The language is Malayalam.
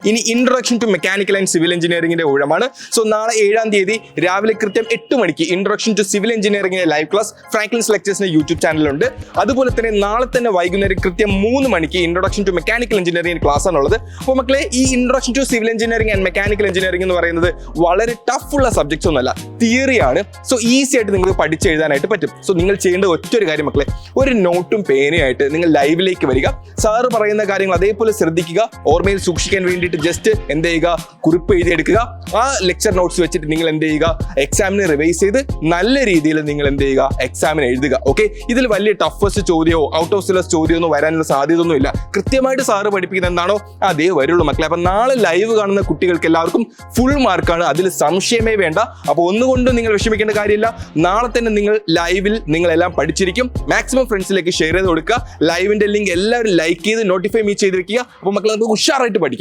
ഇനി introduction to mechanical and civil എഞ്ചിനീയറിംഗിന്റെ ഊഴമാണ്. സോ നാളെ 7-ാം തീയതി രാവിലെ കൃത്യം 8 മണിക്ക് ഇൻട്രൊഡക്ഷൻ ടു സിവിൽ എഞ്ചിനീയറിംഗിന്റെ ലൈവ് ക്ലാസ് ഫ്രാങ്ക്ലിൻസ് ലെക്ചേഴ്സിന്റെ യൂട്യൂബ് ചാനലുണ്ട്. അതുപോലെ തന്നെ നാളെ തന്നെ വൈകുന്നേരം കൃത്യം 3 മണിക്ക് introduction to mechanical engineering class ആണുള്ളത്. അപ്പോൾ മക്കളെ, ഈ introduction to civil engineering and mechanical engineering എന്ന് പറയുന്നത് വളരെ ടഫ് ഉള്ള സബ്ജക്ട്സ് ഒന്നുമല്ല, തിയറിയാണ്. സോ ഈസി ആയിട്ട് നിങ്ങൾക്ക് പഠിച്ചെഴുതാനായിട്ട് പറ്റും. സോ നിങ്ങൾ ചെയ്യേണ്ട ഒറ്റൊരു കാര്യം മക്കളെ, ഒരു നോട്ടും പേനയായിട്ട് നിങ്ങൾ ലൈവിലേക്ക് വരിക. സാറ് പറയുന്ന കാര്യങ്ങൾ അതേപോലെ ശ്രദ്ധിക്കുക. ഓർമ്മയിൽ സൂക്ഷിക്കാൻ വേണ്ടിയിട്ട് ജസ്റ്റ് എന്ത് ചെയ്യുക, കുറിപ്പ് എഴുതിയെടുക്കുക. ആ ലെക്ചർ നോട്ട്സ് വെച്ചിട്ട് നിങ്ങൾ എന്ത് ചെയ്യുക, എക്സാമിന് റിവൈസ് ചെയ്ത് നല്ല രീതിയിൽ നിങ്ങൾ എന്ത് ചെയ്യുക, എക്സാമിന് എഴുതുക. ഓക്കെ, ഇതിൽ വലിയ ടഫസ്റ്റ് ചോദ്യമോ ഔട്ട് ഓഫ് സിലബസ് ചോദ്യമോ വരാനുള്ള സാധ്യത ഒന്നുമില്ല. കൃത്യമായിട്ട് സാറ് പഠിപ്പിക്കുന്ന എന്താണോ അതേ വരുള്ളൂ മക്കളെ. അപ്പൊ നാളെ ലൈവ് കാണുന്ന കുട്ടികൾക്ക് എല്ലാവർക്കും ഫുൾ മാർക്കാണ്, അതിൽ സംശയമേ വേണ്ട. അപ്പോൾ ഒന്നുകൊണ്ടും നിങ്ങൾ വിഷമിക്കേണ്ട കാര്യമില്ല. നാളെ തന്നെ നിങ്ങൾ ലൈവിൽ നിങ്ങളെല്ലാം പഠിച്ചിരിക്കും. മാക്സിമം ഫ്രണ്ട്സിലേക്ക് ഷെയർ ചെയ്ത് കൊടുക്കുക. ലൈവിന്റെ ലിങ്ക് എല്ലാവരും ലൈക്ക് ചെയ്ത് നോട്ടിഫൈ ചെയ്ത് വെക്കുക. അപ്പോൾ മക്കളെ, നമുക്ക് ഉഷാറായിട്ട് പഠിക്കാം.